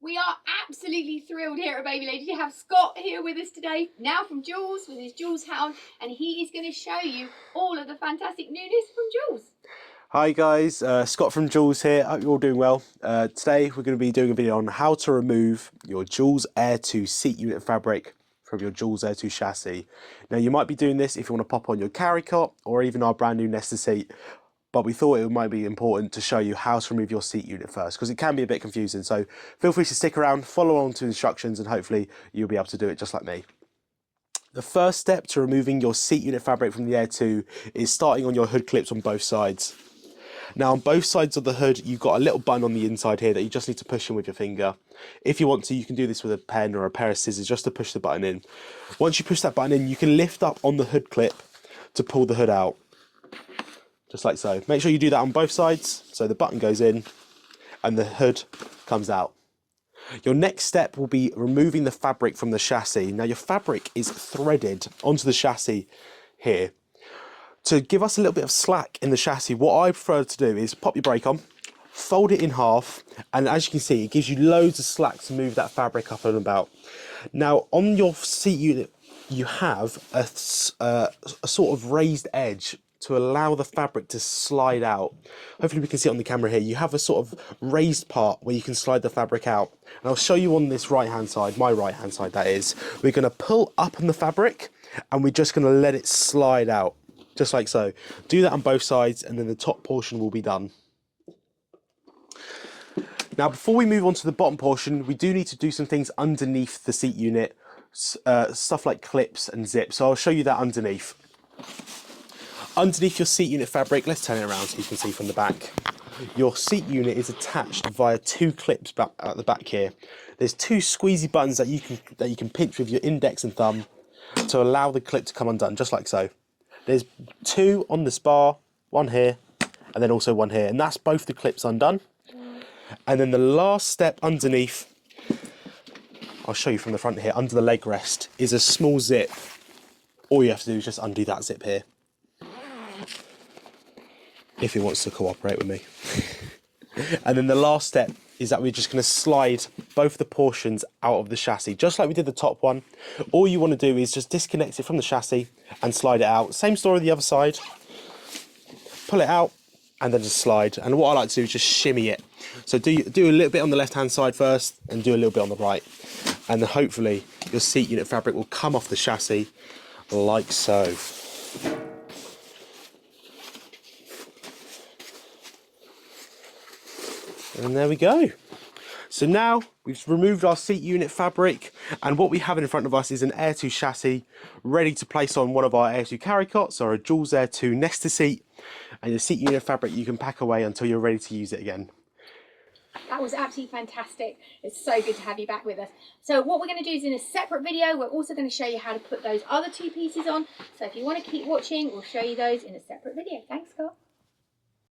We are absolutely thrilled here at Baby Lady to have Scott here with us today, now from Joolz, with his Joolz hound, and he is going to show you all of the fantastic newness from Joolz. Hi guys, Scott from Joolz here. I hope you're all doing well. Today we're going to be doing a video on how to remove your Joolz Aer2 seat unit fabric from your Joolz Aer2 chassis. Now you might be doing this if you want to pop on your carry cot or even our brand new Nesta seat, but we thought it might be important to show you how to remove your seat unit first because it can be a bit confusing. So feel free to stick around, follow on to instructions, and hopefully you'll be able to do it just like me. The first step to removing your seat unit fabric from the Aer2 is starting on your hood clips on both sides. Now on both sides of the hood you've got a little button on the inside here that you just need to push in with your finger. If you want to, you can do this with a pen or a pair of scissors just to push the button in. Once you push that button in, you can lift up on the hood clip to pull the hood out. Just like so. Make sure you do that on both sides so the button goes in and the hood comes out. Your next step will be removing the fabric from the chassis. Now your fabric is threaded onto the chassis here. To give us a little bit of slack in the chassis, what I prefer to do is pop your brake on, fold it in half, and as you can see, it gives you loads of slack to move that fabric up and about. Now, on your seat unit, you have a sort of raised edge to allow the fabric to slide out. Hopefully we can see it on the camera here. You have a sort of raised part where you can slide the fabric out. And I'll show you on this right-hand side, my right-hand side that is. We're gonna pull up on the fabric and we're just gonna let it slide out. Just like so. Do that on both sides and then the top portion will be done. Now before we move on to the bottom portion, we do need to do some things underneath the seat unit, stuff like clips and zips. So I'll show you that underneath. Underneath your seat unit fabric, let's turn it around so you can see from the back. Your seat unit is attached via two clips back at the back here. There's two squeezy buttons that you can pinch with your index and thumb to allow the clip to come undone, just like so. There's two on this bar, one here, and then also one here, and that's both the clips undone. And then the last step underneath, I'll show you from the front here, under the leg rest, is a small zip. All you have to do is just undo that zip here, if he wants to cooperate with me. And then the last step is that we're just going to slide both the portions out of the chassis, just like we did the top one. All you want to do is just disconnect it from the chassis and slide it out. Same story the other side. Pull it out and then just slide. And what I like to do is just shimmy it. So do a little bit on the left-hand side first and do a little bit on the right. And then hopefully your seat unit fabric will come off the chassis like so. And there we go. So now we've removed our seat unit fabric, and what we have in front of us is an Aer2 chassis ready to place on one of our Aer2 carry cots or a Joolz Aer2 Nesta seat, and your seat unit fabric you can pack away until you're ready to use it again. That was absolutely fantastic. It's so good to have you back with us. So what we're going to do is in a separate video, we're also going to show you how to put those other two pieces on. So if you want to keep watching, we'll show you those in a separate video. Thanks, Scott.